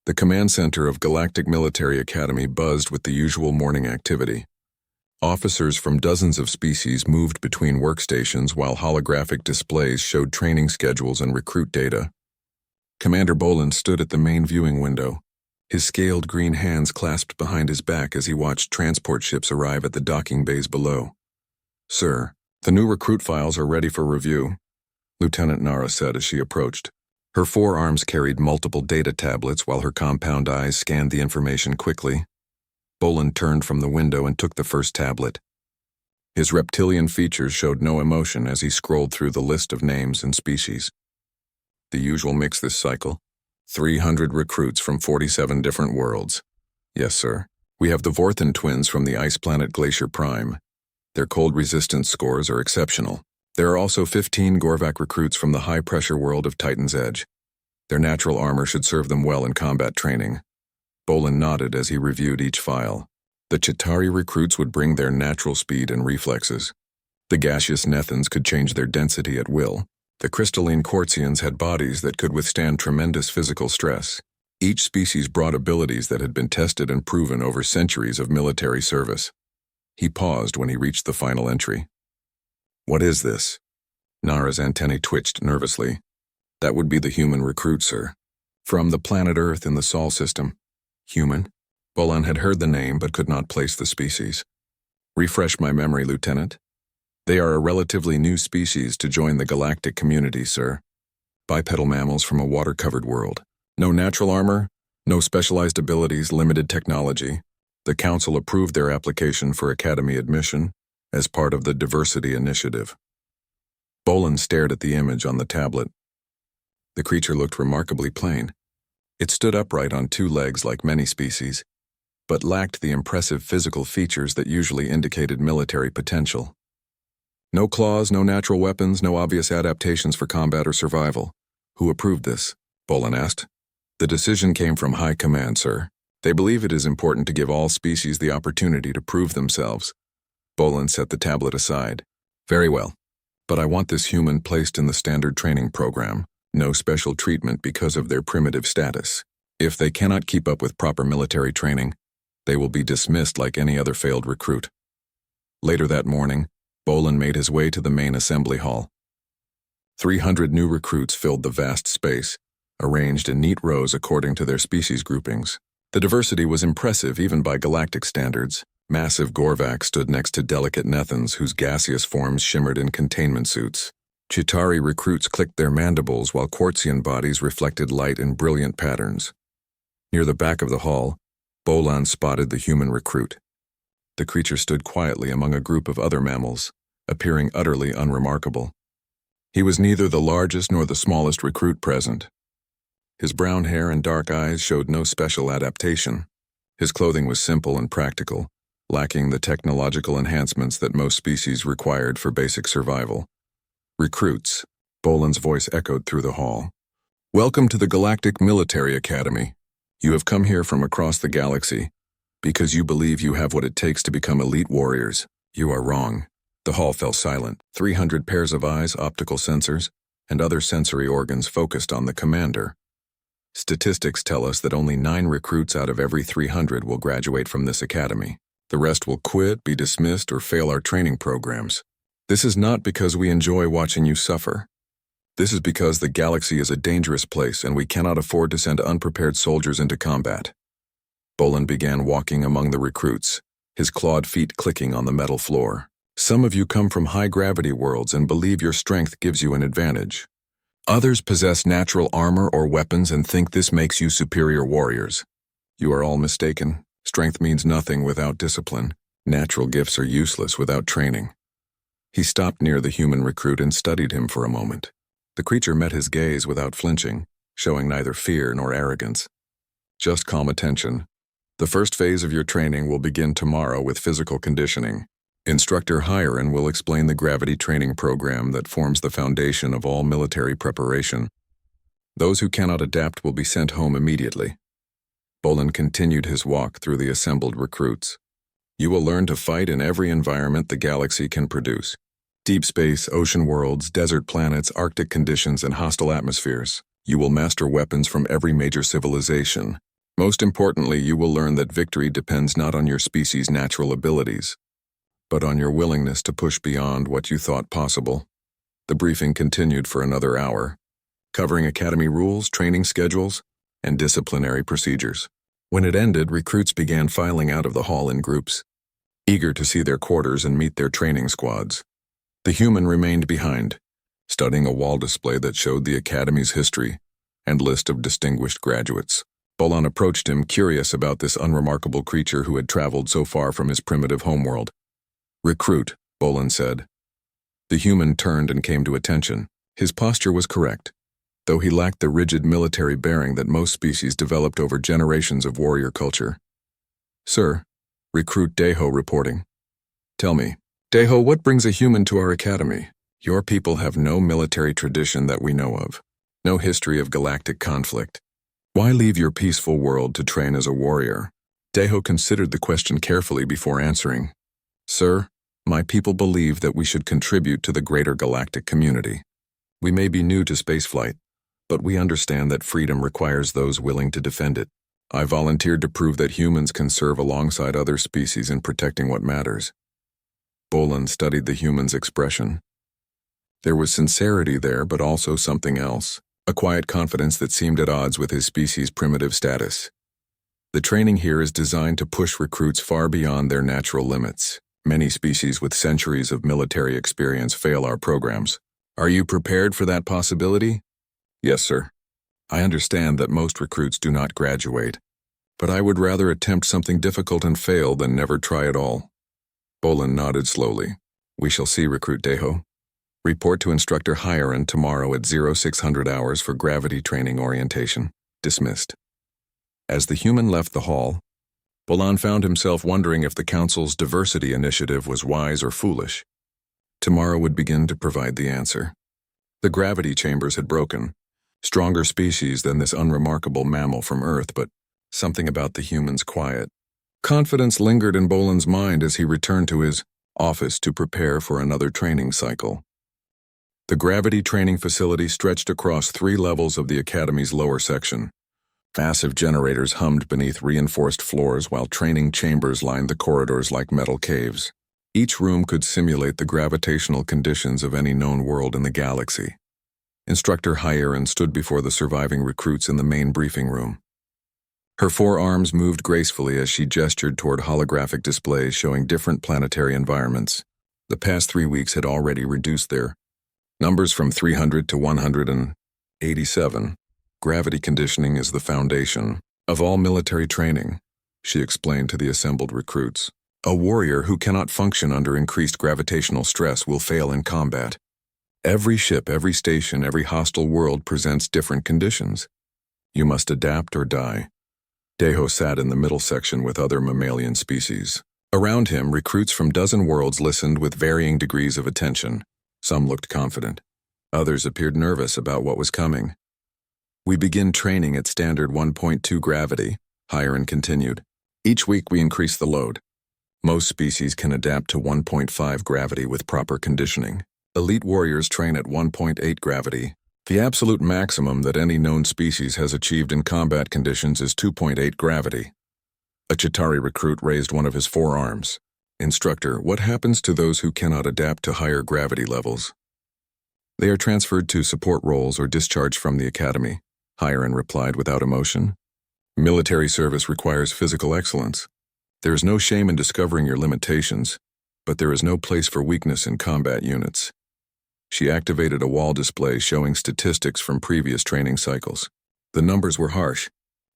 The command center of Galactic Military Academy buzzed with the usual morning activity. Officers from dozens of species moved between workstations while holographic displays showed training schedules and recruit data. Commander Boland stood at the main viewing window, his scaled green hands clasped behind his back as he watched transport ships arrive at the docking bays below. "Sir, the new recruit files are ready for review," Lieutenant Nara said as she approached. Her forearms carried multiple data tablets while her compound eyes scanned the information quickly. Boland turned from the window and took the first tablet. His reptilian features showed no emotion as he scrolled through the list of names and species. The usual mix this cycle. 300 recruits from 47 different worlds. Yes, sir. We have the Vorthan twins from the ice planet Glacier Prime. Their cold resistance scores are exceptional. There are also 15 Gorvac recruits from the high-pressure world of Titan's Edge. Their natural armor should serve them well in combat training. Boland nodded as he reviewed each file. The Chitauri recruits would bring their natural speed and reflexes. The gaseous Nethans could change their density at will. The crystalline Quartzians had bodies that could withstand tremendous physical stress. Each species brought abilities that had been tested and proven over centuries of military service. He paused when he reached the final entry. "What is this?" Nara's antennae twitched nervously. "That would be the human recruit, sir. From the planet Earth in the Sol system." "Human?" Boland had heard the name but could not place the species. "Refresh my memory, Lieutenant. They are a relatively new species to join the galactic community, sir. Bipedal mammals from a water-covered world. No natural armor, no specialized abilities, limited technology. The Council approved their application for Academy admission as part of the Diversity Initiative." Boland stared at the image on the tablet. The creature looked remarkably plain. It stood upright on two legs like many species, but lacked the impressive physical features that usually indicated military potential. "No claws, no natural weapons, no obvious adaptations for combat or survival. Who approved this?" Boland asked. "The decision came from High Command, sir. They believe it is important to give all species the opportunity to prove themselves." Boland set the tablet aside. "Very well, but I want this human placed in the standard training program. No special treatment because of their primitive status. If they cannot keep up with proper military training, they will be dismissed like any other failed recruit." Later that morning, Boland made his way to the main assembly hall. 300 new recruits filled the vast space, arranged in neat rows according to their species groupings. The diversity was impressive even by galactic standards. Massive Gorvacs stood next to delicate Nethans whose gaseous forms shimmered in containment suits. Chitauri recruits clicked their mandibles while Quartzian bodies reflected light in brilliant patterns. Near the back of the hall, Boland spotted the human recruit. The creature stood quietly among a group of other mammals, appearing utterly unremarkable. He was neither the largest nor the smallest recruit present. His brown hair and dark eyes showed no special adaptation. His clothing was simple and practical, lacking the technological enhancements that most species required for basic survival. "Recruits," Boland's voice echoed through the hall. "Welcome to the Galactic Military Academy. You have come here from across the galaxy because you believe you have what it takes to become elite warriors. You are wrong." The hall fell silent. 300 pairs of eyes, optical sensors, and other sensory organs focused on the commander. Statistics tell us that only 9 recruits out of every 300 will graduate from this academy. The rest will quit, be dismissed, or fail our training programs. This is not because we enjoy watching you suffer. This is because the galaxy is a dangerous place and we cannot afford to send unprepared soldiers into combat. Boland began walking among the recruits, his clawed feet clicking on the metal floor. "Some of you come from high-gravity worlds and believe your strength gives you an advantage. Others possess natural armor or weapons and think this makes you superior warriors. You are all mistaken. Strength means nothing without discipline. Natural gifts are useless without training." He stopped near the human recruit and studied him for a moment. The creature met his gaze without flinching, showing neither fear nor arrogance. "Just calm attention. The first phase of your training will begin tomorrow with physical conditioning. Instructor Hiron will explain the gravity training program that forms the foundation of all military preparation. Those who cannot adapt will be sent home immediately." Boland continued his walk through the assembled recruits. "You will learn to fight in every environment the galaxy can produce. Deep space, ocean worlds, desert planets, Arctic conditions, and hostile atmospheres. You will master weapons from every major civilization. Most importantly, you will learn that victory depends not on your species' natural abilities, but on your willingness to push beyond what you thought possible. The briefing continued for another hour, covering academy rules, training schedules, and disciplinary procedures. When it ended, recruits began filing out of the hall in groups, eager to see their quarters and meet their training squads. The human remained behind, studying a wall display that showed the academy's history and list of distinguished graduates. Bolan approached him, curious about this unremarkable creature who had traveled so far from his primitive homeworld. "Recruit," Bolan said. The human turned and came to attention. His posture was correct, though he lacked the rigid military bearing that most species developed over generations of warrior culture. "Sir," Recruit Deho reporting. "Tell me, Deho, what brings a human to our academy? Your people have no military tradition that we know of, no history of galactic conflict. Why leave your peaceful world to train as a warrior?" Deho considered the question carefully before answering. "Sir, my people believe that we should contribute to the greater galactic community. We may be new to spaceflight, but we understand that freedom requires those willing to defend it. I volunteered to prove that humans can serve alongside other species in protecting what matters." Bolan studied the human's expression. There was sincerity there, but also something else, a quiet confidence that seemed at odds with his species' primitive status. "The training here is designed to push recruits far beyond their natural limits. Many species with centuries of military experience fail our programs. Are you prepared for that possibility?" "Yes, sir. I understand that most recruits do not graduate, but I would rather attempt something difficult and fail than never try at all." Bolan nodded slowly. "We shall see, Recruit Deho. Report to Instructor Hiren tomorrow at 0600 hours for gravity training orientation." Dismissed. As the human left the hall, Bolan found himself wondering if the Council's diversity initiative was wise or foolish. Tomorrow would begin to provide the answer. The gravity chambers had broken. Stronger species than this unremarkable mammal from Earth, but something about the human's quiet. Confidence lingered in Bolan's mind as he returned to his office to prepare for another training cycle. The gravity training facility stretched across 3 levels of the Academy's lower section. Massive generators hummed beneath reinforced floors while training chambers lined the corridors like metal caves. Each room could simulate the gravitational conditions of any known world in the galaxy. Instructor Hiren stood before the surviving recruits in the main briefing room. Her 4 arms moved gracefully as she gestured toward holographic displays showing different planetary environments. The past 3 weeks had already reduced their numbers from 300 to 187. "Gravity conditioning is the foundation of all military training," she explained to the assembled recruits. "A warrior who cannot function under increased gravitational stress will fail in combat. Every ship, every station, every hostile world presents different conditions. You must adapt or die." Deho sat in the middle section with other mammalian species. Around him, recruits from dozen worlds listened with varying degrees of attention. Some looked confident. Others appeared nervous about what was coming. "We begin training at standard 1.2 gravity," Hiren continued. "Each week we increase the load. Most species can adapt to 1.5 gravity with proper conditioning. Elite warriors train at 1.8 gravity. The absolute maximum that any known species has achieved in combat conditions is 2.8 gravity." A Chitauri recruit raised one of his 4 arms. "Instructor, what happens to those who cannot adapt to higher gravity levels?" "They are transferred to support roles or discharged from the academy," Hiren replied without emotion. "Military service requires physical excellence. There is no shame in discovering your limitations, but there is no place for weakness in combat units." She activated a wall display showing statistics from previous training cycles. The numbers were harsh.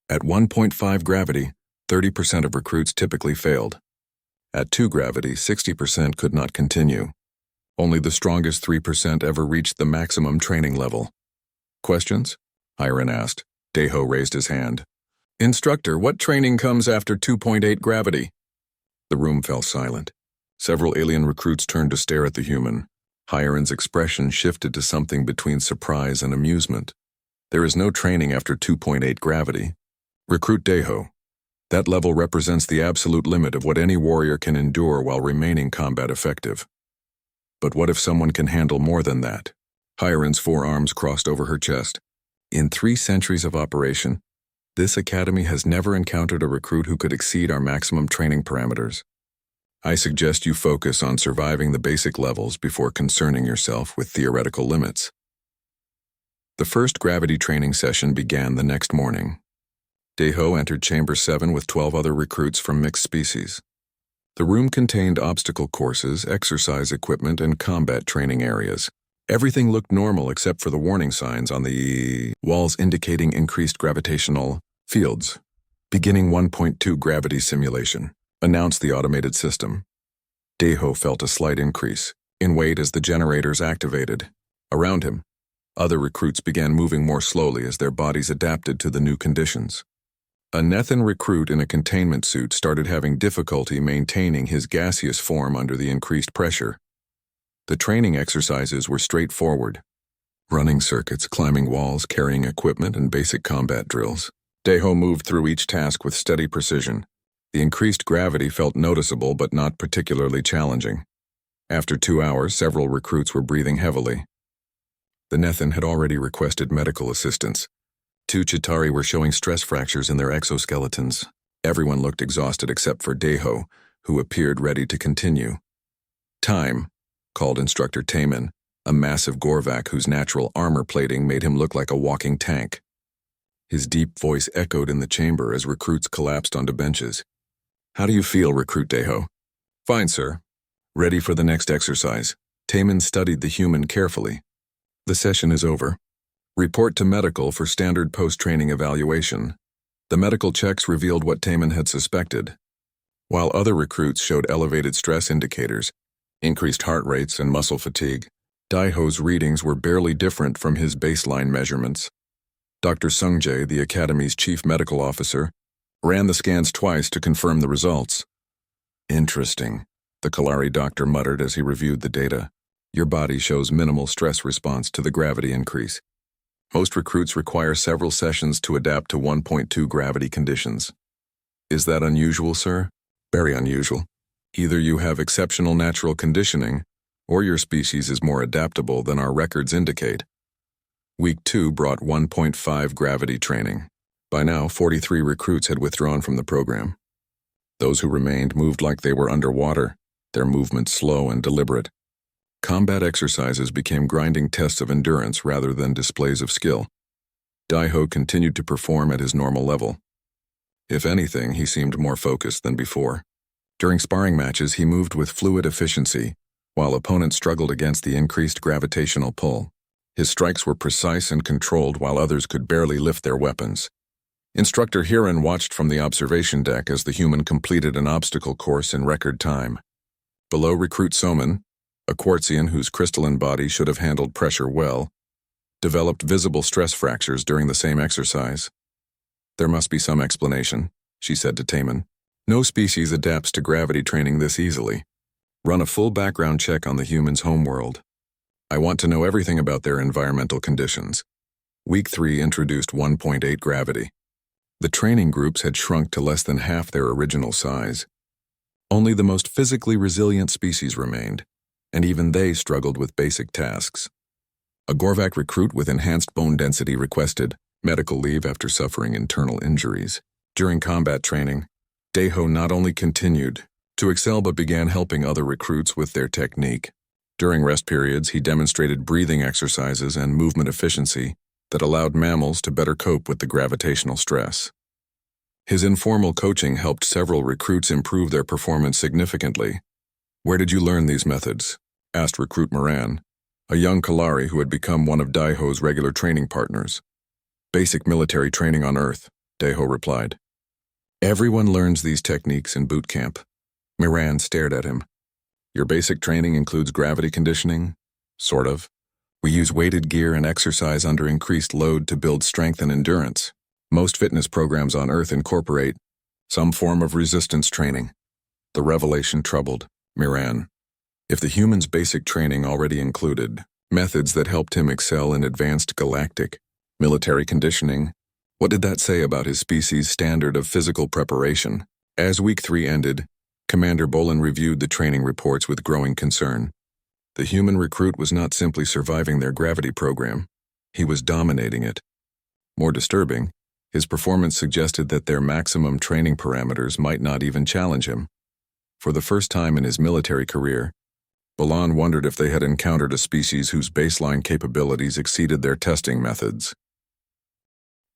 At 1.5 gravity, 30% of recruits typically failed. At 2 gravity, 60% could not continue. Only the strongest 3% ever reached the maximum training level. "Questions?" Hiren asked. Deho raised his hand. "Instructor, what training comes after 2.8 gravity?" The room fell silent. Several alien recruits turned to stare at the human. Hiren's expression shifted to something between surprise and amusement. "There is no training after 2.8 gravity. Recruit Deho. That level represents the absolute limit of what any warrior can endure while remaining combat effective. But what if someone can handle more than that?" Hiren's 4 arms crossed over her chest. "In 3 centuries of operation, This academy has never encountered a recruit who could exceed our maximum training parameters. I suggest you focus on surviving the basic levels before concerning yourself with theoretical limits. The first gravity training session began the next morning. Daeho entered Chamber 7 with 12 other recruits from mixed species. The room contained obstacle courses, exercise equipment, and combat training areas. Everything looked normal except for the warning signs on the walls indicating increased gravitational fields. Beginning 1.2 gravity simulation, announced the automated system. Daeho felt a slight increase in weight as the generators activated. Around him, other recruits began moving more slowly as their bodies adapted to the new conditions. A Nethan recruit in a containment suit started having difficulty maintaining his gaseous form under the increased pressure. The training exercises were straightforward. Running circuits, climbing walls, carrying equipment, and basic combat drills. Daeho moved through each task with steady precision. The increased gravity felt noticeable but not particularly challenging. After 2 hours, several recruits were breathing heavily. The Nethan had already requested medical assistance. 2 Chitauri were showing stress fractures in their exoskeletons. Everyone looked exhausted except for Daeho, who appeared ready to continue. Time, called Instructor Taemin, a massive Gorvak whose natural armor plating made him look like a walking tank. His deep voice echoed in the chamber as recruits collapsed onto benches. "How do you feel, Recruit Daeho?" "Fine, sir. Ready for the next exercise." Taemin studied the human carefully. "The session is over. Report to medical for standard post-training evaluation." The medical checks revealed what Taemin had suspected. While other recruits showed elevated stress indicators, increased heart rates, and muscle fatigue, Daeho's readings were barely different from his baseline measurements. Dr. Sungjae, the Academy's chief medical officer, ran the scans twice to confirm the results. "Interesting," the Kalari doctor muttered as he reviewed the data. "Your body shows minimal stress response to the gravity increase. Most recruits require several sessions to adapt to 1.2 gravity conditions." "Is that unusual, sir?" "Very unusual. Either you have exceptional natural conditioning, or your species is more adaptable than our records indicate." Week 2 brought 1.5 gravity training. By now, 43 recruits had withdrawn from the program. Those who remained moved like they were underwater, their movements slow and deliberate. Combat exercises became grinding tests of endurance rather than displays of skill. Daeho continued to perform at his normal level. If anything, he seemed more focused than before. During sparring matches, he moved with fluid efficiency, while opponents struggled against the increased gravitational pull. His strikes were precise and controlled while others could barely lift their weapons. Instructor Hiran watched from the observation deck as the human completed an obstacle course in record time. Below, Recruit Soman, a Quartzian whose crystalline body should have handled pressure well, developed visible stress fractures during the same exercise. "There must be some explanation," she said to Taemin. "No species adapts to gravity training this easily. Run a full background check on the human's homeworld. I want to know everything about their environmental conditions." Week 3 introduced 1.8 gravity. The training groups had shrunk to less than half their original size. Only the most physically resilient species remained, and even they struggled with basic tasks. A Gorvak recruit with enhanced bone density requested medical leave after suffering internal injuries. During combat training, Daeho not only continued to excel but began helping other recruits with their technique. During rest periods, he demonstrated breathing exercises and movement efficiency that allowed mammals to better cope with the gravitational stress. His informal coaching helped several recruits improve their performance significantly. "Where did you learn these methods?" asked Recruit Moran, a young Kalari who had become one of Daeho's regular training partners. "Basic military training on Earth," Daeho replied. "Everyone learns these techniques in boot camp." Moran stared at him. "Your basic training includes gravity conditioning?" "Sort of. We use weighted gear and exercise under increased load to build strength and endurance. Most fitness programs on Earth incorporate some form of resistance training." The revelation troubled Moran. If the human's basic training already included methods that helped him excel in advanced galactic military conditioning, what did that say about his species' standard of physical preparation? As Week 3 ended, Commander Bolin reviewed the training reports with growing concern. The human recruit was not simply surviving their gravity program, he was dominating it. More disturbing, His performance suggested that their maximum training parameters might not even challenge him. For the first time in his military career, Bolan wondered if they had encountered a species whose baseline capabilities exceeded their testing methods.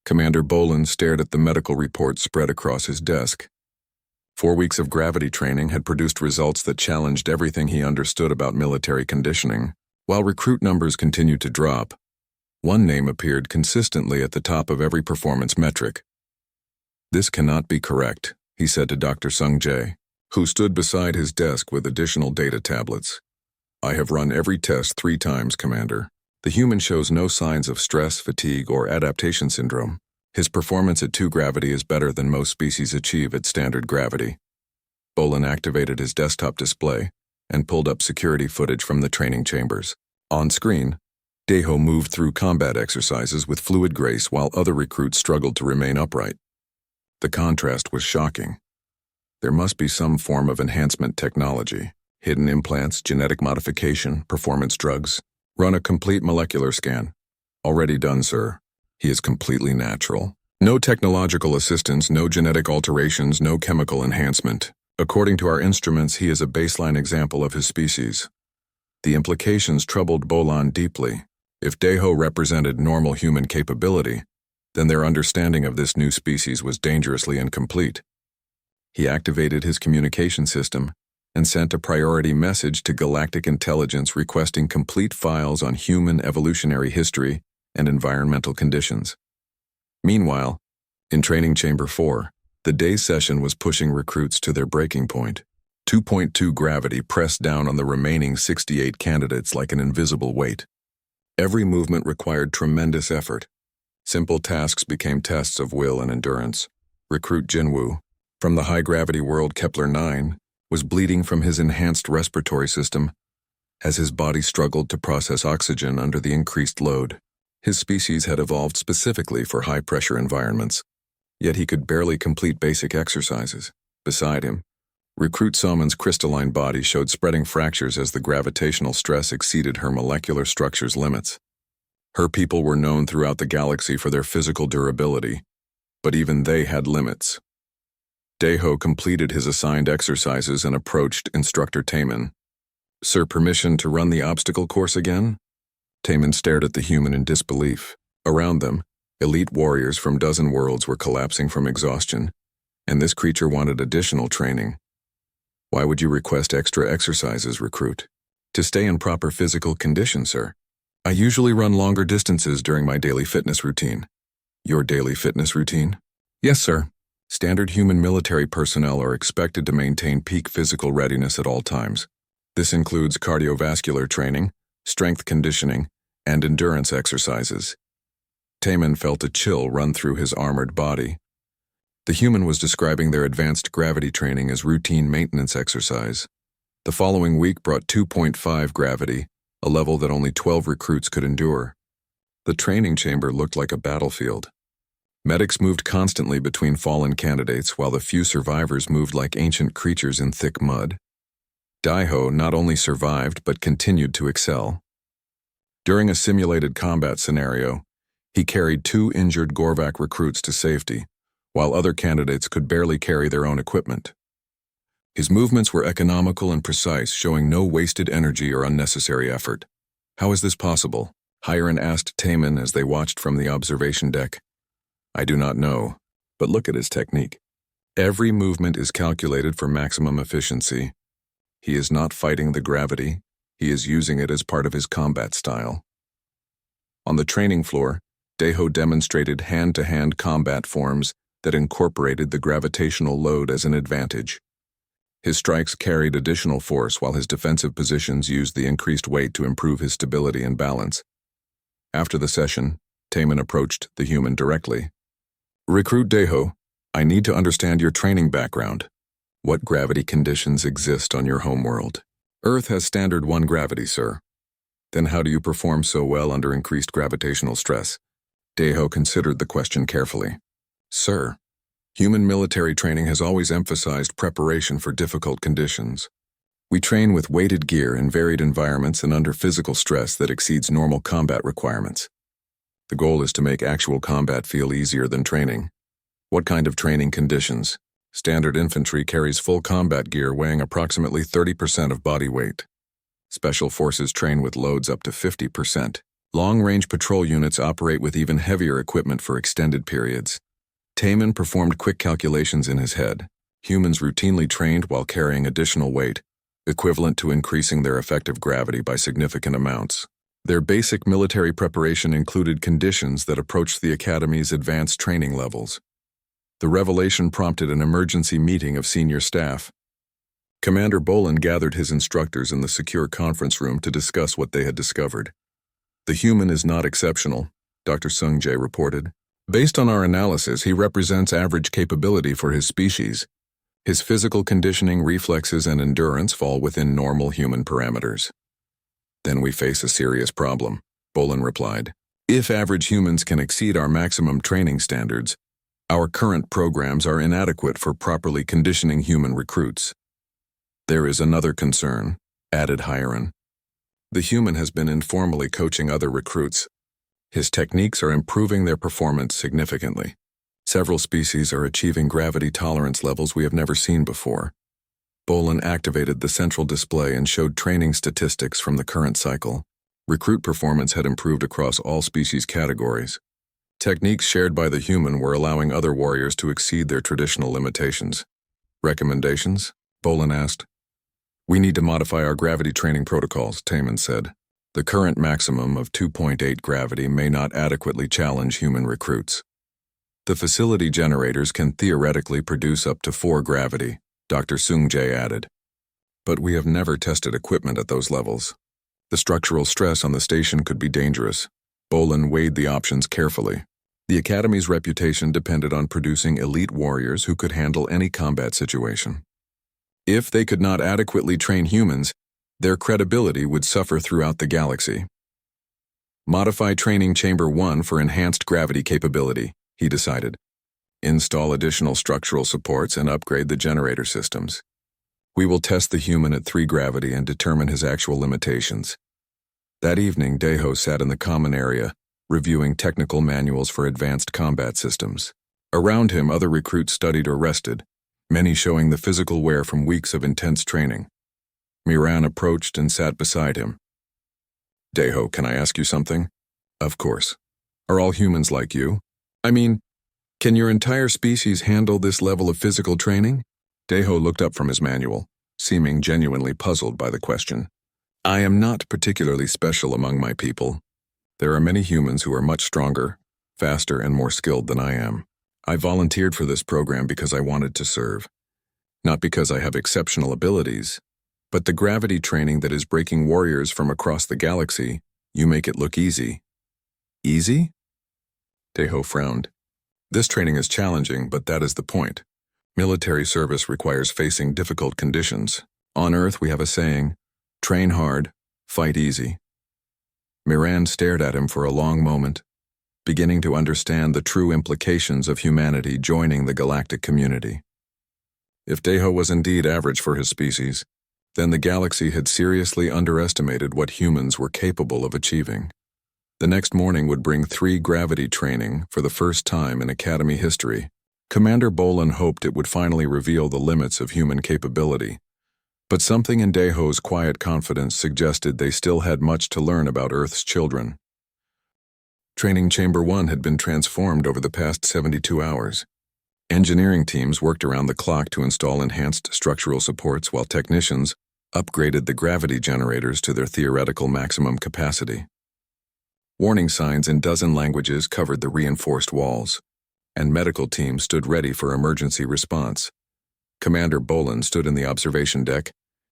Commander Bolan stared at the medical report spread across his desk. 4 weeks of gravity training had produced results that challenged everything he understood about military conditioning. While recruit numbers continued to drop, one name appeared consistently at the top of every performance metric. "This cannot be correct," he said to Dr. Sung Jae, who stood beside his desk with additional data tablets. "I have run every test 3 times, Commander. The human shows no signs of stress, fatigue, or adaptation syndrome. His performance at 2 gravity is better than most species achieve at standard gravity." Bolan activated his desktop display and pulled up security footage from the training chambers. On screen, Daeho moved through combat exercises with fluid grace while other recruits struggled to remain upright. The contrast was shocking. There must be some form of enhancement technology. Hidden implants, genetic modification, performance drugs. Run a complete molecular scan. Already done, sir. He is completely natural. No technological assistance, no genetic alterations, no chemical enhancement. According to our instruments, he is a baseline example of his species. The implications troubled Bolan deeply. If Daeho represented normal human capability, then their understanding of this new species was dangerously incomplete. He activated his communication system and sent a priority message to Galactic Intelligence requesting complete files on human evolutionary history and environmental conditions. Meanwhile, in Training Chamber 4, the day session was pushing recruits to their breaking point. 2.2 gravity pressed down on the remaining 68 candidates like an invisible weight. Every movement required tremendous effort. Simple tasks became tests of will and endurance. Recruit Jinwoo, from the high-gravity world Kepler-9, was bleeding from his enhanced respiratory system as his body struggled to process oxygen under the increased load. His species had evolved specifically for high-pressure environments, yet he could barely complete basic exercises. Beside him, Recruit Soman's crystalline body showed spreading fractures as the gravitational stress exceeded her molecular structure's limits. Her people were known throughout the galaxy for their physical durability, but even they had limits. Daeho completed his assigned exercises and approached Instructor Taemin. "Sir, permission to run the obstacle course again?" Taemin stared at the human in disbelief. Around them, elite warriors from dozen worlds were collapsing from exhaustion, and this creature wanted additional training. "Why would you request extra exercises, Recruit?" "To stay in proper physical condition, sir. I usually run longer distances during my daily fitness routine." "Your daily fitness routine?" "Yes, sir. Standard human military personnel are expected to maintain peak physical readiness at all times. This includes cardiovascular training, strength conditioning, and endurance exercises." Taemin felt a chill run through his armored body. The human was describing their advanced gravity training as routine maintenance exercise. The following week brought 2.5 gravity, a level that only 12 recruits could endure. The training chamber looked like a battlefield. Medics moved constantly between fallen candidates while the few survivors moved like ancient creatures in thick mud. Daeho not only survived but continued to excel. During a simulated combat scenario, he carried 2 injured Gorvak recruits to safety, while other candidates could barely carry their own equipment. His movements were economical and precise, showing no wasted energy or unnecessary effort. "How is this possible?" Hiren asked Taemin as they watched from the observation deck. "I do not know, but look at his technique. Every movement is calculated for maximum efficiency. He is not fighting the gravity, he is using it as part of his combat style." On the training floor, Daeho demonstrated hand-to-hand combat forms that incorporated the gravitational load as an advantage. His strikes carried additional force while his defensive positions used the increased weight to improve his stability and balance. After the session, Taemin approached the human directly. "Recruit Daeho, I need to understand your training background. What gravity conditions exist on your homeworld?" "Earth has standard 1 gravity, sir." "Then how do you perform so well under increased gravitational stress?" Daeho considered the question carefully. "Sir, human military training has always emphasized preparation for difficult conditions. We train with weighted gear in varied environments and under physical stress that exceeds normal combat requirements. The goal is to make actual combat feel easier than training. What kind of training conditions? Standard infantry carries full combat gear weighing approximately 30% of body weight. Special forces train with loads up to 50%. Long-range patrol units operate with even heavier equipment for extended periods. Taman performed quick calculations in his head. Humans routinely trained while carrying additional weight, equivalent to increasing their effective gravity by significant amounts. Their basic military preparation included conditions that approached the Academy's advanced training levels. The revelation prompted an emergency meeting of senior staff. Commander Bolin gathered his instructors in the secure conference room to discuss what they had discovered. The human is not exceptional, Dr. Sung-jae reported. Based on our analysis, he represents average capability for his species. His physical conditioning, reflexes, and endurance fall within normal human parameters. Then we face a serious problem, Bolin replied. If average humans can exceed our maximum training standards, our current programs are inadequate for properly conditioning human recruits. There is another concern, added Hiron. The human has been informally coaching other recruits. His techniques are improving their performance significantly. Several species are achieving gravity tolerance levels we have never seen before. Bolin activated the central display and showed training statistics from the current cycle. Recruit performance had improved across all species categories. Techniques shared by the human were allowing other warriors to exceed their traditional limitations. Recommendations? Bolin asked. We need to modify our gravity training protocols, Taman said. The current maximum of 2.8 gravity may not adequately challenge human recruits. The facility generators can theoretically produce up to 4 gravity, Dr. Sung-jae added. But we have never tested equipment at those levels. The structural stress on the station could be dangerous. Bolin weighed the options carefully. The Academy's reputation depended on producing elite warriors who could handle any combat situation. If they could not adequately train humans, their credibility would suffer throughout the galaxy. Modify Training Chamber 1 for enhanced gravity capability, he decided. Install additional structural supports and upgrade the generator systems. We will test the human at 3 gravity and determine his actual limitations. That evening, Daeho sat in the common area, reviewing technical manuals for advanced combat systems. Around him, other recruits studied or rested, many showing the physical wear from weeks of intense training. Miran approached and sat beside him. Daeho, can I ask you something? Of course. Are all humans like you? I mean, can your entire species handle this level of physical training? Daeho looked up from his manual, seeming genuinely puzzled by the question. I am not particularly special among my people. There are many humans who are much stronger, faster, and more skilled than I am. I volunteered for this program because I wanted to serve. Not because I have exceptional abilities, but the gravity training that is breaking warriors from across the galaxy, you make it look easy. Easy? Daeho frowned. This training is challenging, but that is the point. Military service requires facing difficult conditions. On Earth, we have a saying, train hard, fight easy. Miran stared at him for a long moment, beginning to understand the true implications of humanity joining the galactic community. If Daeho was indeed average for his species, then the galaxy had seriously underestimated what humans were capable of achieving. The next morning would bring 3 gravity training for the first time in Academy history. Commander Bolin hoped it would finally reveal the limits of human capability, but something in Daeho's quiet confidence suggested they still had much to learn about Earth's children. Training Chamber 1 had been transformed over the past 72 hours. Engineering teams worked around the clock to install enhanced structural supports while technicians upgraded the gravity generators to their theoretical maximum capacity. Warning signs in 12 languages covered the reinforced walls, and medical teams stood ready for emergency response. Commander Bolin stood in the observation deck,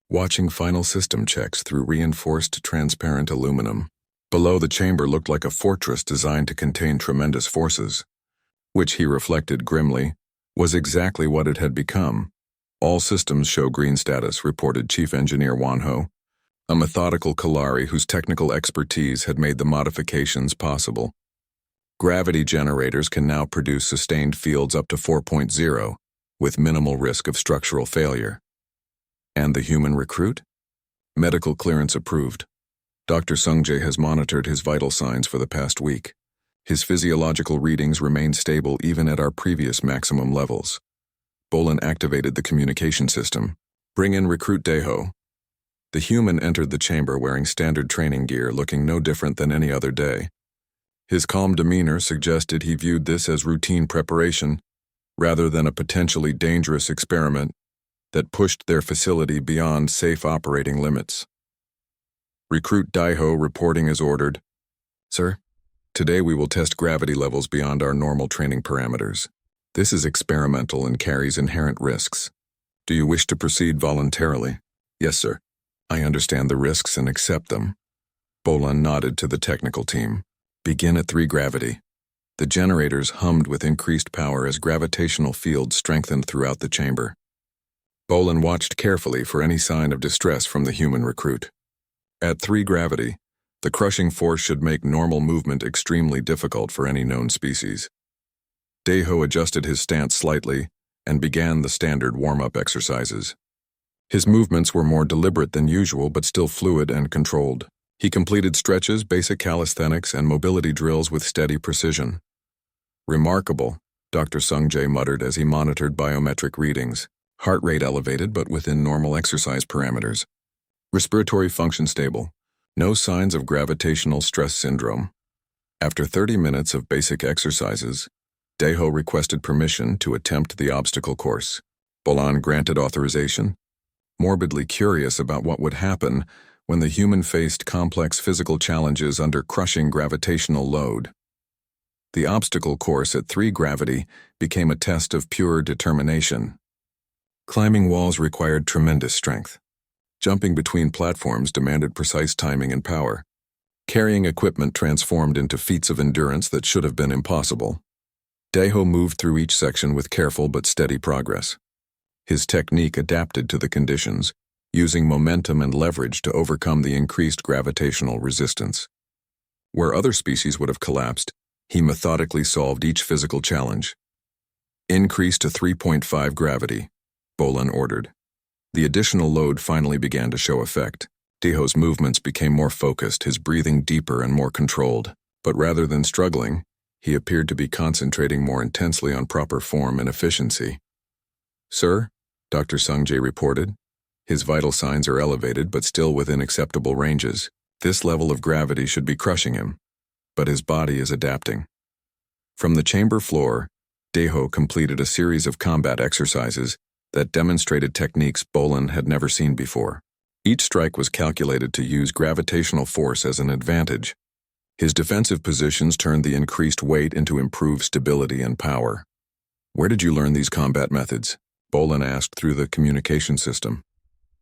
watching final system checks through reinforced transparent aluminum. Below, the chamber looked like a fortress designed to contain tremendous forces, which, he reflected grimly, was exactly what it had become. All systems show green status, reported Chief Engineer Wanho, a methodical Kalari whose technical expertise had made the modifications possible. Gravity generators can now produce sustained fields up to 4.0, with minimal risk of structural failure. And the human recruit? Medical clearance approved. Dr. Sung-jae has monitored his vital signs for the past week. His physiological readings remained stable even at our previous maximum levels. Bolin activated the communication system. "Bring in Recruit Deho." The human entered the chamber wearing standard training gear, looking no different than any other day. His calm demeanor suggested he viewed this as routine preparation, rather than a potentially dangerous experiment that pushed their facility beyond safe operating limits. Recruit Daiho reporting as ordered. "Sir, today we will test gravity levels beyond our normal training parameters. This is experimental and carries inherent risks. Do you wish to proceed voluntarily?" "Yes, sir. I understand the risks and accept them." Bolan nodded to the technical team. "Begin at 3 gravity." The generators hummed with increased power as gravitational fields strengthened throughout the chamber. Bolan watched carefully for any sign of distress from the human recruit. At 3 gravity, the crushing force should make normal movement extremely difficult for any known species. Deho adjusted his stance slightly and began the standard warm-up exercises. His movements were more deliberate than usual but still fluid and controlled. He completed stretches, basic calisthenics, and mobility drills with steady precision. "Remarkable," Dr. Sungjae muttered as he monitored biometric readings. Heart rate elevated but within normal exercise parameters. Respiratory function stable. No signs of gravitational stress syndrome. After 30 minutes of basic exercises, Deho requested permission to attempt the obstacle course. Bolan granted authorization, morbidly curious about what would happen when the human faced complex physical challenges under crushing gravitational load. The obstacle course at 3 gravity became a test of pure determination. Climbing walls required tremendous strength. Jumping between platforms demanded precise timing and power. Carrying equipment transformed into feats of endurance that should have been impossible. Deho moved through each section with careful but steady progress. His technique adapted to the conditions, using momentum and leverage to overcome the increased gravitational resistance. Where other species would have collapsed, he methodically solved each physical challenge. "Increase to 3.5 gravity," Bolan ordered. The additional load finally began to show effect. Deho's movements became more focused, his breathing deeper and more controlled. But rather than struggling, he appeared to be concentrating more intensely on proper form and efficiency. "Sir," Dr. Sungjae reported, "his vital signs are elevated but still within acceptable ranges. This level of gravity should be crushing him, but his body is adapting." From the chamber floor, Deho completed a series of combat exercises that demonstrated techniques Bolan had never seen before. Each strike was calculated to use gravitational force as an advantage. His defensive positions turned the increased weight into improved stability and power. "Where did you learn these combat methods?" Bolan asked through the communication system.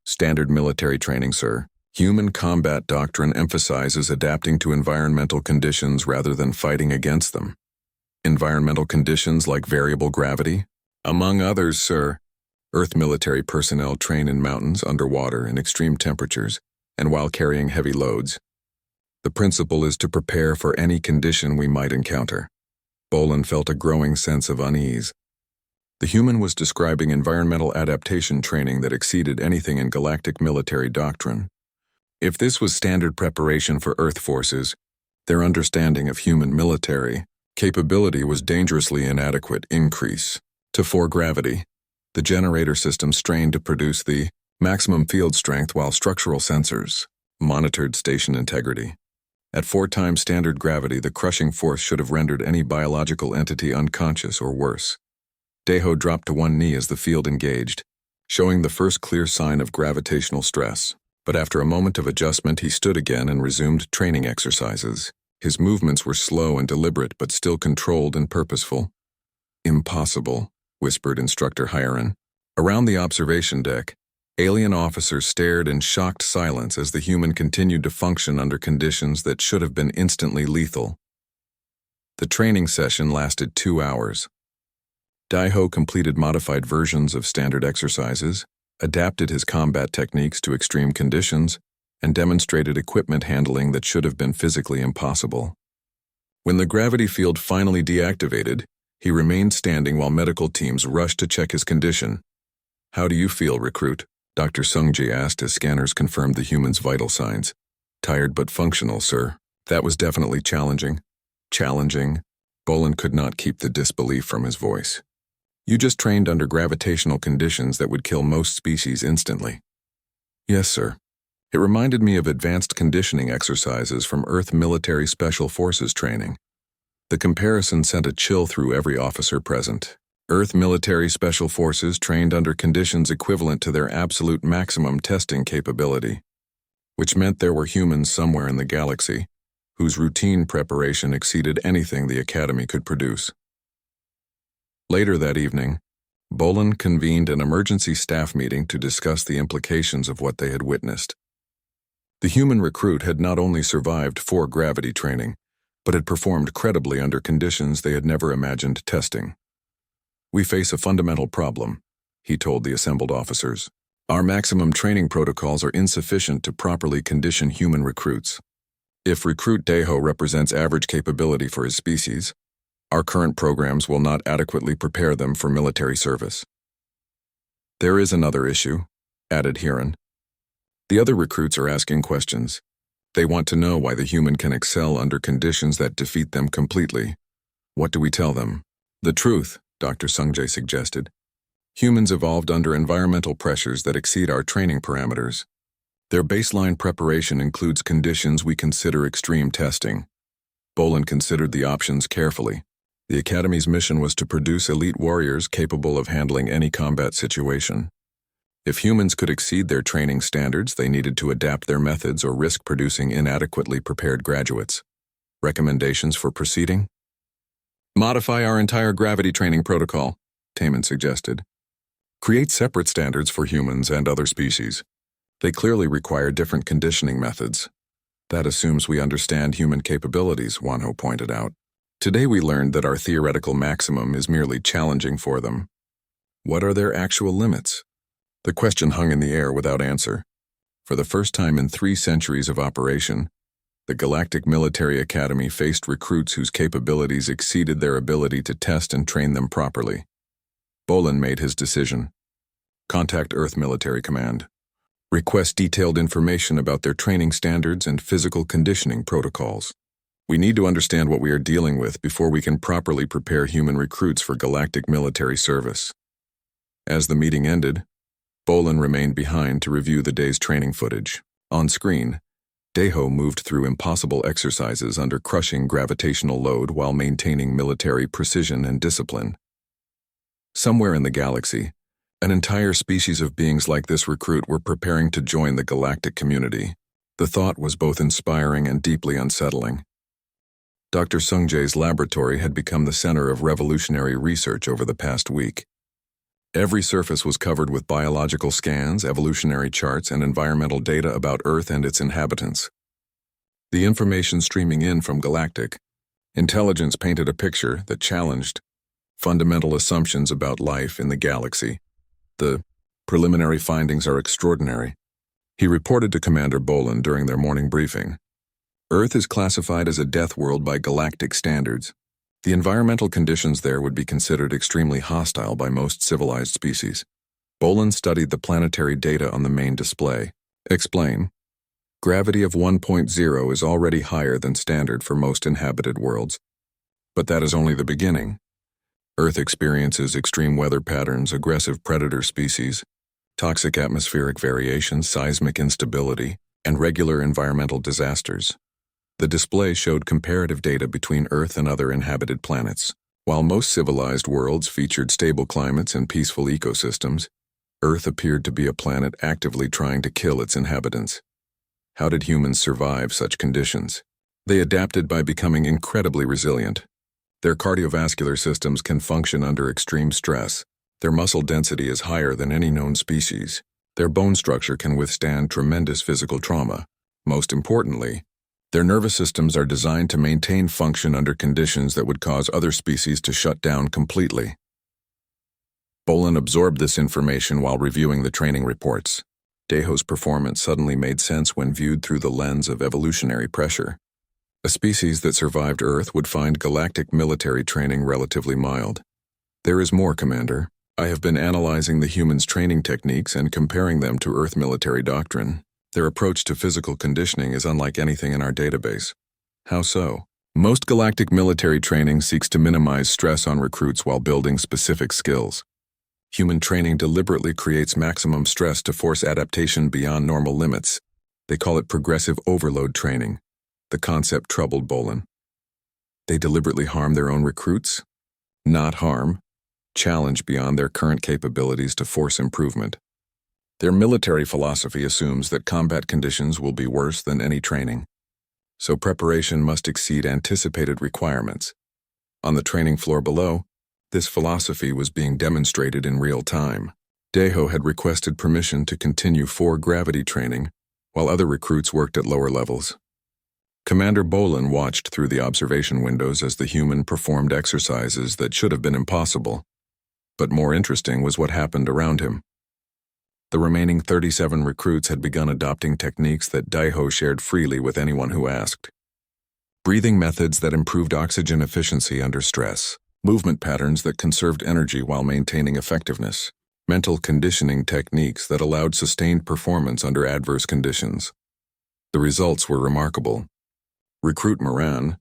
"Standard military training, sir. Human combat doctrine emphasizes adapting to environmental conditions rather than fighting against them." "Environmental conditions like variable gravity?" "Among others, sir. Earth military personnel train in mountains, underwater, in extreme temperatures, and while carrying heavy loads. The principle is to prepare for any condition we might encounter." Bolan felt a growing sense of unease. The human was describing environmental adaptation training that exceeded anything in galactic military doctrine. If this was standard preparation for Earth forces, their understanding of human military capability was dangerously inadequate. "Increase to 4 gravity. The generator system strained to produce the maximum field strength while structural sensors monitored station integrity. At 4 times standard gravity, the crushing force should have rendered any biological entity unconscious or worse." Deho dropped to one knee as the field engaged, showing the first clear sign of gravitational stress. But after a moment of adjustment, he stood again and resumed training exercises. His movements were slow and deliberate, but still controlled and purposeful. "Impossible," whispered Instructor Hiren. Around the observation deck, alien officers stared in shocked silence as the human continued to function under conditions that should have been instantly lethal. The training session lasted 2 hours. Daiho completed modified versions of standard exercises, adapted his combat techniques to extreme conditions, and demonstrated equipment handling that should have been physically impossible. When the gravity field finally deactivated, he remained standing while medical teams rushed to check his condition. "How do you feel, recruit?" Dr. Sungji asked as scanners confirmed the human's vital signs. "Tired but functional, sir." "That was definitely challenging. Challenging, Bolin could not keep the disbelief from his voice. You just trained under gravitational conditions that would kill most species instantly. Yes, sir. It reminded me of advanced conditioning exercises from Earth Military Special Forces training. The comparison sent a chill through every officer present. Earth Military Special Forces trained under conditions equivalent to their absolute maximum testing capability, which meant there were humans somewhere in the galaxy whose routine preparation exceeded anything the Academy could produce. Later that evening, Bolin convened an emergency staff meeting to discuss the implications of what they had witnessed. The human recruit had not only survived 4 gravity training, but had performed credibly under conditions they had never imagined testing. We face a fundamental problem, he told the assembled officers. Our maximum training protocols are insufficient to properly condition human recruits. If Recruit Deho represents average capability for his species, our current programs will not adequately prepare them for military service. There is another issue, added Hiran. The other recruits are asking questions. They want to know why the human can excel under conditions that defeat them completely. What do we tell them? The truth, Dr. Sungjae suggested. Humans evolved under environmental pressures that exceed our training parameters. Their baseline preparation includes conditions we consider extreme testing. Bolin considered the options carefully. The Academy's mission was to produce elite warriors capable of handling any combat situation. If humans could exceed their training standards, they needed to adapt their methods or risk producing inadequately prepared graduates. Recommendations for proceeding? Modify our entire gravity training protocol, Taman suggested. Create separate standards for humans and other species. They clearly require different conditioning methods. That assumes we understand human capabilities, Wanho pointed out. Today we learned that our theoretical maximum is merely challenging for them. What are their actual limits? The question hung in the air without answer. For the first time in 3 centuries of operation, the Galactic Military Academy faced recruits whose capabilities exceeded their ability to test and train them properly. Bolin made his decision. Contact Earth Military Command. Request detailed information about their training standards and physical conditioning protocols. We need to understand what we are dealing with before we can properly prepare human recruits for galactic military service. As the meeting ended, Bolin remained behind to review the day's training footage. On screen, Deho moved through impossible exercises under crushing gravitational load while maintaining military precision and discipline. Somewhere in the galaxy, an entire species of beings like this recruit were preparing to join the galactic community. The thought was both inspiring and deeply unsettling. Dr. Sungjae's laboratory had become the center of revolutionary research over the past week. Every surface was covered with biological scans, evolutionary charts, and environmental data about Earth and its inhabitants. The information streaming in from galactic intelligence painted a picture that challenged fundamental assumptions about life in the galaxy. The preliminary findings are extraordinary, he reported to Commander Bolin during their morning briefing. Earth is classified as a death world by galactic standards. The environmental conditions there would be considered extremely hostile by most civilized species. Bolin studied the planetary data on the main display. Explain. Gravity of 1.0 is already higher than standard for most inhabited worlds. But that is only the beginning. Earth experiences extreme weather patterns, aggressive predator species, toxic atmospheric variations, seismic instability, and regular environmental disasters. The display showed comparative data between Earth and other inhabited planets. While most civilized worlds featured stable climates and peaceful ecosystems, Earth appeared to be a planet actively trying to kill its inhabitants. How did humans survive such conditions? They adapted by becoming incredibly resilient. Their cardiovascular systems can function under extreme stress. Their muscle density is higher than any known species. Their bone structure can withstand tremendous physical trauma. Most importantly, their nervous systems are designed to maintain function under conditions that would cause other species to shut down completely. Bolin absorbed this information while reviewing the training reports. Deho's performance suddenly made sense when viewed through the lens of evolutionary pressure. A species that survived Earth would find galactic military training relatively mild. There is more, Commander. I have been analyzing the humans' training techniques and comparing them to Earth military doctrine. Their approach to physical conditioning is unlike anything in our database. How so? Most galactic military training seeks to minimize stress on recruits while building specific skills. Human training deliberately creates maximum stress to force adaptation beyond normal limits. They call it progressive overload training. The concept troubled Bolin. They deliberately harm their own recruits? Not harm. Challenge beyond their current capabilities to force improvement. Their military philosophy assumes that combat conditions will be worse than any training, so preparation must exceed anticipated requirements. On the training floor below, this philosophy was being demonstrated in real time. Deho had requested permission to continue 4 gravity training, while other recruits worked at lower levels. Commander Bolin watched through the observation windows as the human performed exercises that should have been impossible. But more interesting was what happened around him. The remaining 37 recruits had begun adopting techniques that Daiho shared freely with anyone who asked. Breathing methods that improved oxygen efficiency under stress, movement patterns that conserved energy while maintaining effectiveness, mental conditioning techniques that allowed sustained performance under adverse conditions. The results were remarkable. Recruit Moran,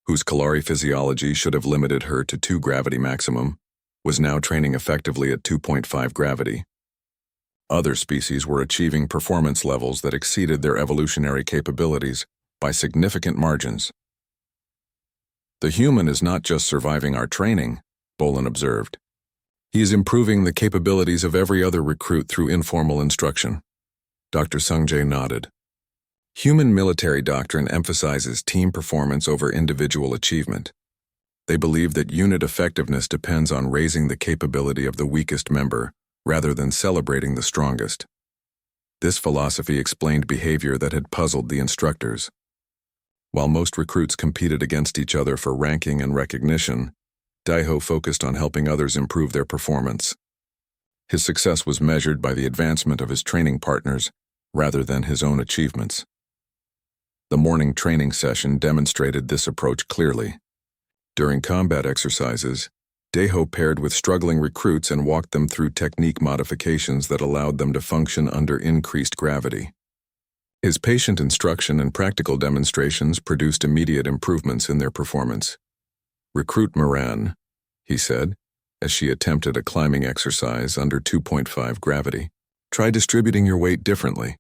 whose Kalari physiology should have limited her to 2 gravity maximum, was now training effectively at 2.5 gravity. Other species were achieving performance levels that exceeded their evolutionary capabilities by significant margins. The human is not just surviving our training, Bolin observed. He is improving the capabilities of every other recruit through informal instruction. Dr. Sungjae nodded. Human military doctrine emphasizes team performance over individual achievement. They believe that unit effectiveness depends on raising the capability of the weakest member, rather than celebrating the strongest. This philosophy explained behavior that had puzzled the instructors. While most recruits competed against each other for ranking and recognition, Daiho focused on helping others improve their performance. His success was measured by the advancement of his training partners, rather than his own achievements. The morning training session demonstrated this approach clearly. During combat exercises, Daiho paired with struggling recruits and walked them through technique modifications that allowed them to function under increased gravity. His patient instruction and practical demonstrations produced immediate improvements in their performance. Recruit Moran, he said, as she attempted a climbing exercise under 2.5 gravity. Try distributing your weight differently.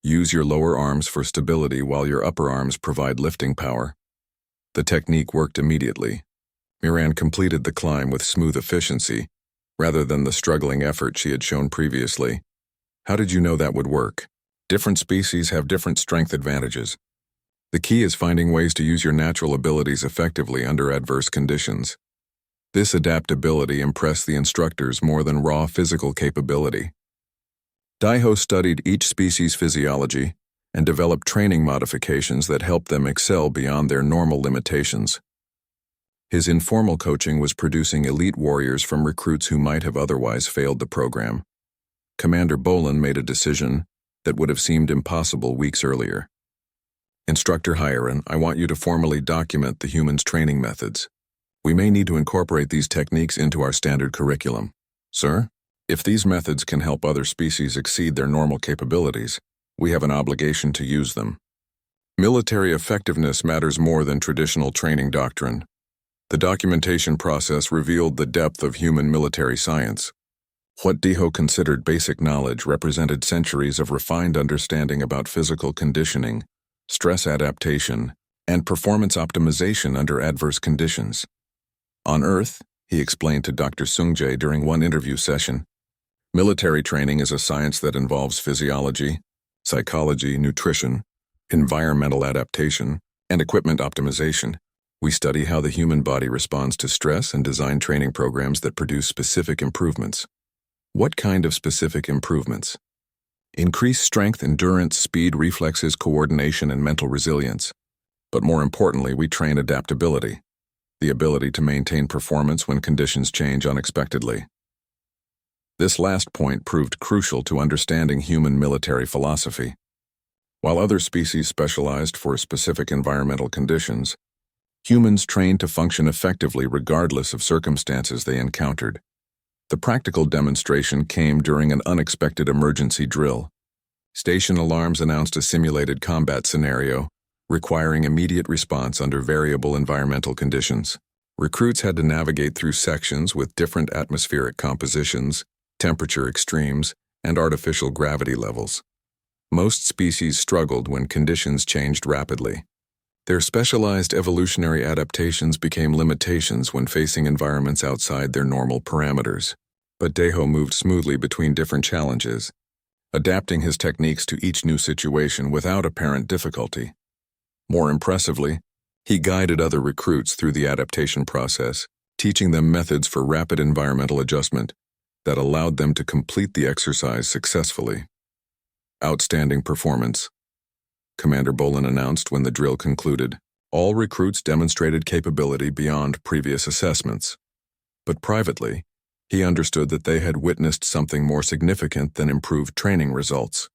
Use your lower arms for stability while your upper arms provide lifting power. The technique worked immediately. Moran completed the climb with smooth efficiency, rather than the struggling effort she had shown previously. How did you know that would work? Different species have different strength advantages. The key is finding ways to use your natural abilities effectively under adverse conditions. This adaptability impressed the instructors more than raw physical capability. Daiho studied each species' physiology and developed training modifications that helped them excel beyond their normal limitations. His informal coaching was producing elite warriors from recruits who might have otherwise failed the program. Commander Bolin made a decision that would have seemed impossible weeks earlier. Instructor Hiren, I want you to formally document the human's training methods. We may need to incorporate these techniques into our standard curriculum. Sir, if these methods can help other species exceed their normal capabilities, we have an obligation to use them. Military effectiveness matters more than traditional training doctrine. The documentation process revealed the depth of human military science. What Daiho considered basic knowledge represented centuries of refined understanding about physical conditioning, stress adaptation, and performance optimization under adverse conditions. On Earth, he explained to Dr. Sungjae during one interview session, military training is a science that involves physiology, psychology, nutrition, environmental adaptation, and equipment optimization. We study how the human body responds to stress and design training programs that produce specific improvements. What kind of specific improvements? Increase strength, endurance, speed, reflexes, coordination, and mental resilience. But more importantly, we train adaptability, the ability to maintain performance when conditions change unexpectedly. This last point proved crucial to understanding human military philosophy. While other species specialized for specific environmental conditions, humans trained to function effectively regardless of circumstances they encountered. The practical demonstration came during an unexpected emergency drill. Station alarms announced a simulated combat scenario, requiring immediate response under variable environmental conditions. Recruits had to navigate through sections with different atmospheric compositions, temperature extremes, and artificial gravity levels. Most species struggled when conditions changed rapidly. Their specialized evolutionary adaptations became limitations when facing environments outside their normal parameters. But Deho moved smoothly between different challenges, adapting his techniques to each new situation without apparent difficulty. More impressively, he guided other recruits through the adaptation process, teaching them methods for rapid environmental adjustment that allowed them to complete the exercise successfully. Outstanding performance, Commander Bolin announced when the drill concluded. All recruits demonstrated capability beyond previous assessments. But privately, he understood that they had witnessed something more significant than improved training results.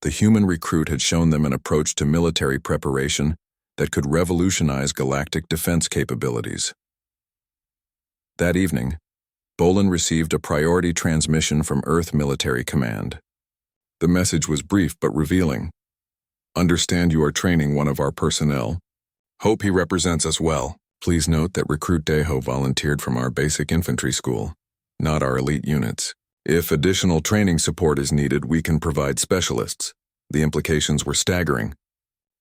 The human recruit had shown them an approach to military preparation that could revolutionize galactic defense capabilities. That evening, Bolin received a priority transmission from Earth Military Command. The message was brief but revealing. Understand you are training one of our personnel. Hope he represents us well. Please note that Recruit Deho volunteered from our basic infantry school, not our elite units. If additional training support is needed, we can provide specialists. The implications were staggering.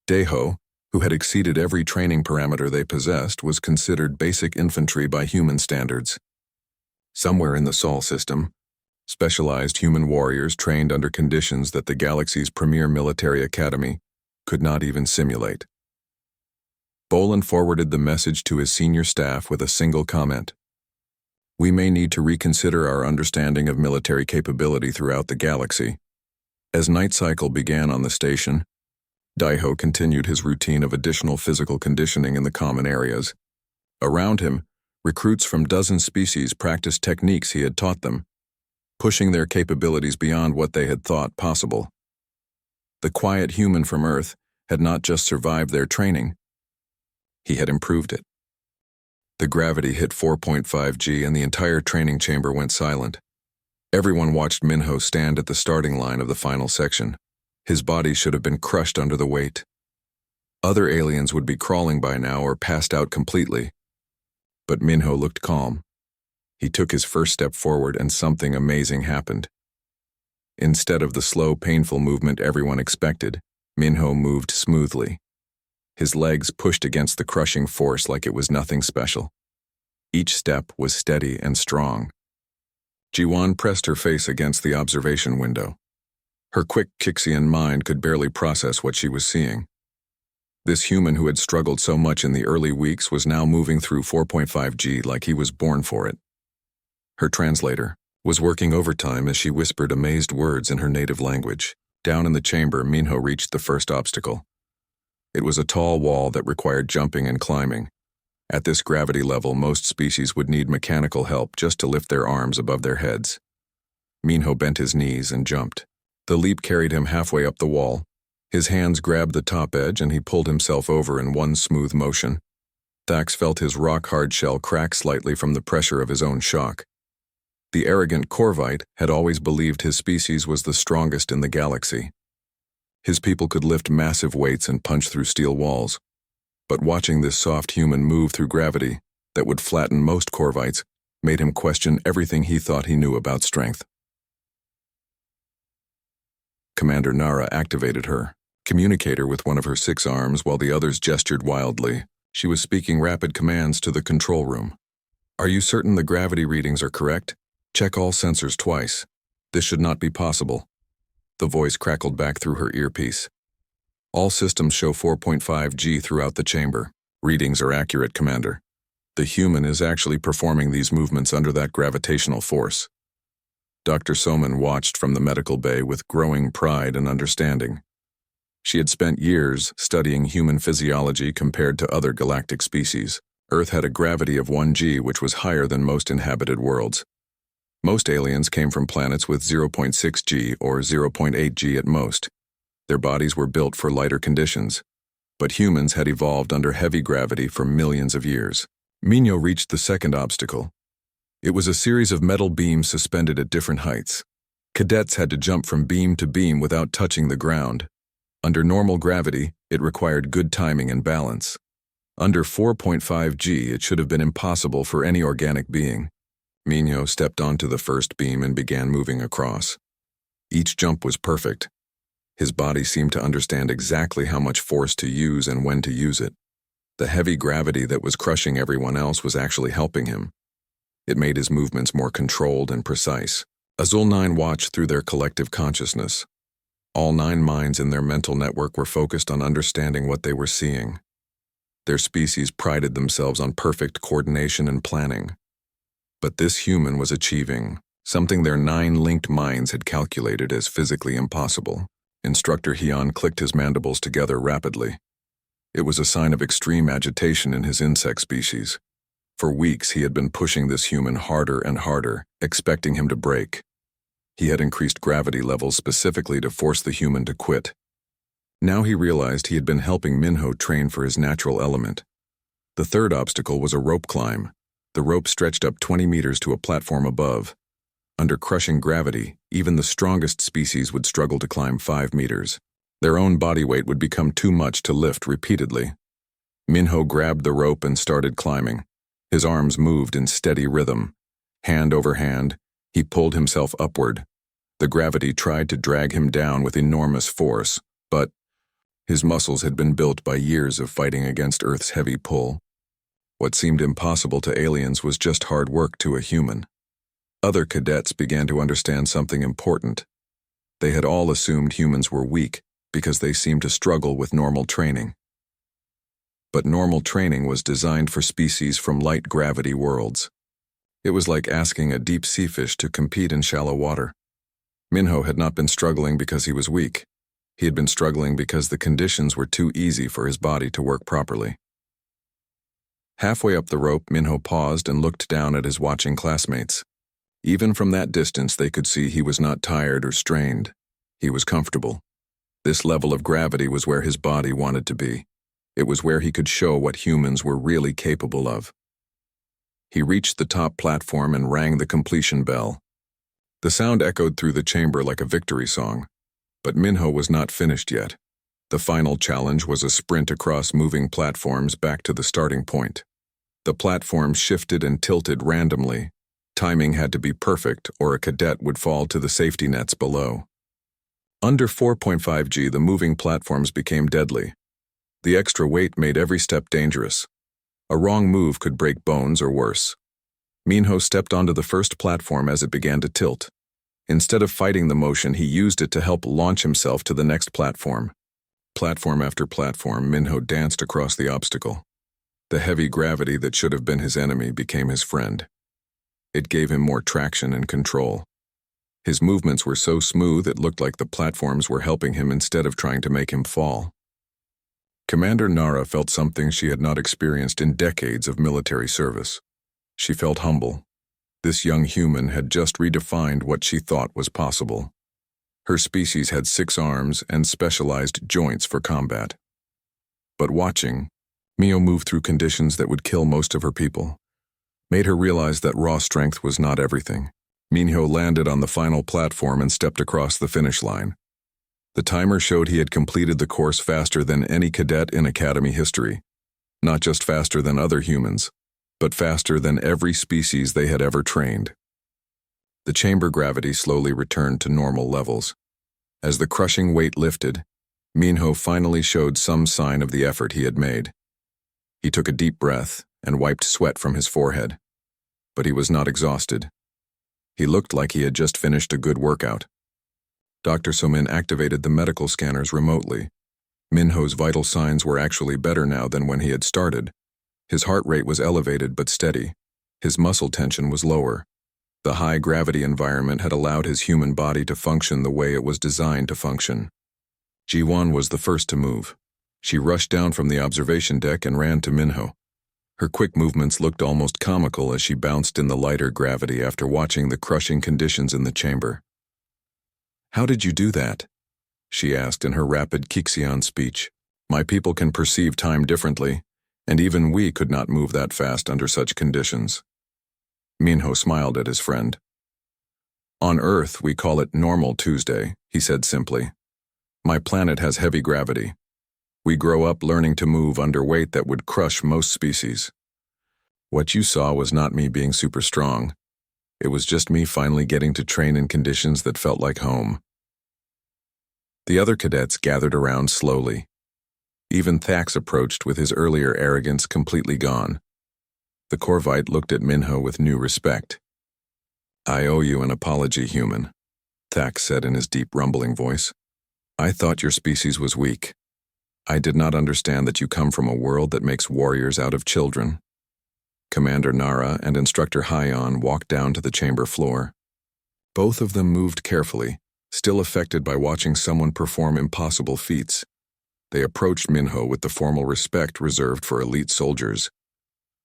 Deho, who had exceeded every training parameter they possessed, was considered basic infantry by human standards. Somewhere in the Sol system, specialized human warriors trained under conditions that the galaxy's premier military academy could not even simulate. Bolin forwarded the message to his senior staff with a single comment. We may need to reconsider our understanding of military capability throughout the galaxy. As night cycle began on the station, Deho continued his routine of additional physical conditioning in the common areas. Around him, recruits from dozens species practiced techniques he had taught them, pushing their capabilities beyond what they had thought possible. The quiet human from Earth had not just survived their training, he had improved it. The gravity hit 4.5 G and the entire training chamber went silent. Everyone watched Minho stand at the starting line of the final section. His body should have been crushed under the weight. Other aliens would be crawling by now or passed out completely. But Minho looked calm. He took his first step forward and something amazing happened. Instead of the slow, painful movement everyone expected, Minho moved smoothly. His legs pushed against the crushing force like it was nothing special. Each step was steady and strong. Jiwan pressed her face against the observation window. Her quick Kixian mind could barely process what she was seeing. This human who had struggled so much in the early weeks was now moving through 4.5 G like he was born for it. Her translator was working overtime as she whispered amazed words in her native language. Down in the chamber, Minho reached the first obstacle. It was a tall wall that required jumping and climbing. At this gravity level, most species would need mechanical help just to lift their arms above their heads. Minho bent his knees and jumped. The leap carried him halfway up the wall. His hands grabbed the top edge and he pulled himself over in one smooth motion. Thax felt his rock-hard shell crack slightly from the pressure of his own shock. The arrogant Corvite had always believed his species was the strongest in the galaxy. His people could lift massive weights and punch through steel walls. But watching this soft human move through gravity that would flatten most Corvites made him question everything he thought he knew about strength. Commander Nara activated her communicator with one of her 6 arms while the others gestured wildly. She was speaking rapid commands to the control room. Are you certain the gravity readings are correct? Check all sensors twice. This should not be possible. The voice crackled back through her earpiece. All systems show 4.5 G throughout the chamber. Readings are accurate, Commander. The human is actually performing these movements under that gravitational force. Dr. Soman watched from the medical bay with growing pride and understanding. She had spent years studying human physiology compared to other galactic species. Earth had a gravity of 1 G, which was higher than most inhabited worlds. Most aliens came from planets with 0.6 G or 0.8 G at most. Their bodies were built for lighter conditions, but humans had evolved under heavy gravity for millions of years. Minho reached the second obstacle. It was a series of metal beams suspended at different heights. Cadets had to jump from beam to beam without touching the ground. Under normal gravity, It required good timing and balance. Under 4.5 G, it should have been impossible for any organic being. Minho stepped onto the first beam and began moving across. Each jump was perfect. His body seemed to understand exactly how much force to use and when to use it. The heavy gravity that was crushing everyone else was actually helping him. It made his movements more controlled and precise. Azul 9 watched through their collective consciousness. All 9 minds in their mental network were focused on understanding what they were seeing. Their species prided themselves on perfect coordination and planning. But this human was achieving something their 9 linked minds had calculated as physically impossible. Instructor Hyun clicked his mandibles together rapidly. It was a sign of extreme agitation in his insect species. For weeks he had been pushing this human harder and harder, expecting him to break. He had increased gravity levels specifically to force the human to quit. Now he realized he had been helping Minho train for his natural element. The third obstacle was a rope climb. The rope stretched up 20 meters to a platform above. Under crushing gravity, even the strongest species would struggle to climb 5 meters. Their own body weight would become too much to lift repeatedly. Minho grabbed the rope and started climbing. His arms moved in steady rhythm. Hand over hand, he pulled himself upward. The gravity tried to drag him down with enormous force, but his muscles had been built by years of fighting against Earth's heavy pull. What seemed impossible to aliens was just hard work to a human. Other cadets began to understand something important. They had all assumed humans were weak because they seemed to struggle with normal training. But normal training was designed for species from light gravity worlds. It was like asking a deep sea fish to compete in shallow water. Minho had not been struggling because he was weak. He had been struggling because the conditions were too easy for his body to work properly. Halfway up the rope, Minho paused and looked down at his watching classmates. Even from that distance, they could see he was not tired or strained. He was comfortable. This level of gravity was where his body wanted to be. It was where he could show what humans were really capable of. He reached the top platform and rang the completion bell. The sound echoed through the chamber like a victory song. But Minho was not finished yet. The final challenge was a sprint across moving platforms back to the starting point. The platforms shifted and tilted randomly. Timing had to be perfect, or a cadet would fall to the safety nets below. Under 4.5 G, the moving platforms became deadly. The extra weight made every step dangerous. A wrong move could break bones or worse. Minho stepped onto the first platform as it began to tilt. Instead of fighting the motion, he used it to help launch himself to the next platform. Platform after platform, Minho danced across the obstacle. The heavy gravity that should have been his enemy became his friend. It gave him more traction and control. His movements were so smooth it looked like the platforms were helping him instead of trying to make him fall. Commander Nara felt something she had not experienced in decades of military service. She felt humble. This young human had just redefined what she thought was possible. Her species had 6 arms and specialized joints for combat. But watching, Mio moved through conditions that would kill most of her people. Made her realize that raw strength was not everything. Minho landed on the final platform and stepped across the finish line. The timer showed he had completed the course faster than any cadet in Academy history. Not just faster than other humans, but faster than every species they had ever trained. The chamber gravity slowly returned to normal levels. As the crushing weight lifted, Minho finally showed some sign of the effort he had made. He took a deep breath and wiped sweat from his forehead. But he was not exhausted. He looked like he had just finished a good workout. Dr. Somin activated the medical scanners remotely. Minho's vital signs were actually better now than when he had started. His heart rate was elevated but steady. His muscle tension was lower. The high-gravity environment had allowed his human body to function the way it was designed to function. Ji-won was the first to move. She rushed down from the observation deck and ran to Minho. Her quick movements looked almost comical as she bounced in the lighter gravity after watching the crushing conditions in the chamber. "How did you do that?" she asked in her rapid Kixian speech. "My people can perceive time differently, and even we could not move that fast under such conditions." Minho smiled at his friend. "On Earth, we call it Normal Tuesday," he said simply. "My planet has heavy gravity. We grow up learning to move under weight that would crush most species. What you saw was not me being super strong. It was just me finally getting to train in conditions that felt like home. The other cadets gathered around slowly. Even Thax approached with his earlier arrogance completely gone. The Corvite looked at Minho with new respect. "I owe you an apology, human," Thax said in his deep, rumbling voice. "I thought your species was weak. I did not understand that you come from a world that makes warriors out of children." Commander Nara and Instructor Hyon walked down to the chamber floor. Both of them moved carefully, still affected by watching someone perform impossible feats. They approached Minho with the formal respect reserved for elite soldiers.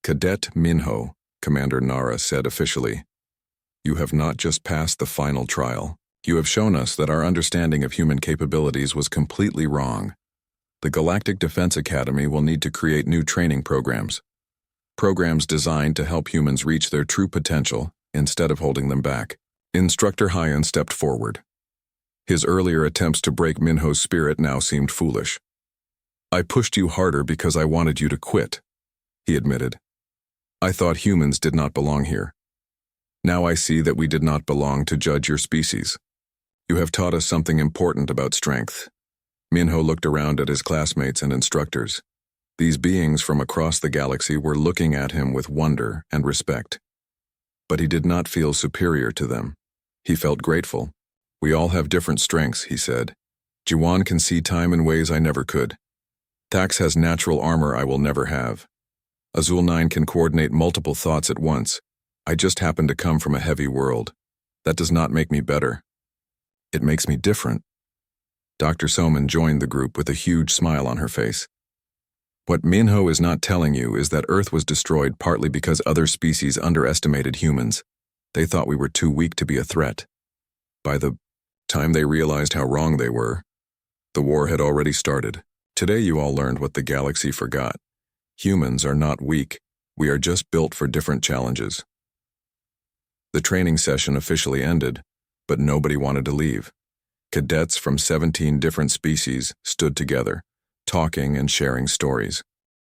"Cadet Minho," Commander Nara said officially, "you have not just passed the final trial. You have shown us that our understanding of human capabilities was completely wrong. The Galactic Defense Academy will need to create new training programs. Programs designed to help humans reach their true potential instead of holding them back." Instructor Hyon stepped forward. His earlier attempts to break Minho's spirit now seemed foolish. "I pushed you harder because I wanted you to quit," he admitted. "I thought humans did not belong here. Now I see that we did not belong to judge your species. You have taught us something important about strength." Minho looked around at his classmates and instructors. These beings from across the galaxy were looking at him with wonder and respect. But he did not feel superior to them. He felt grateful. "We all have different strengths," he said. "Jiwan can see time in ways I never could. Thax has natural armor I will never have. Azul 9 can coordinate multiple thoughts at once. I just happen to come from a heavy world. That does not make me better. It makes me different." Dr. Soman joined the group with a huge smile on her face. "What Minho is not telling you is that Earth was destroyed partly because other species underestimated humans. They thought we were too weak to be a threat. By the time they realized how wrong they were, the war had already started. Today you all learned what the galaxy forgot. Humans are not weak. We are just built for different challenges." The training session officially ended, but nobody wanted to leave. Cadets from 17 different species stood together, talking and sharing stories.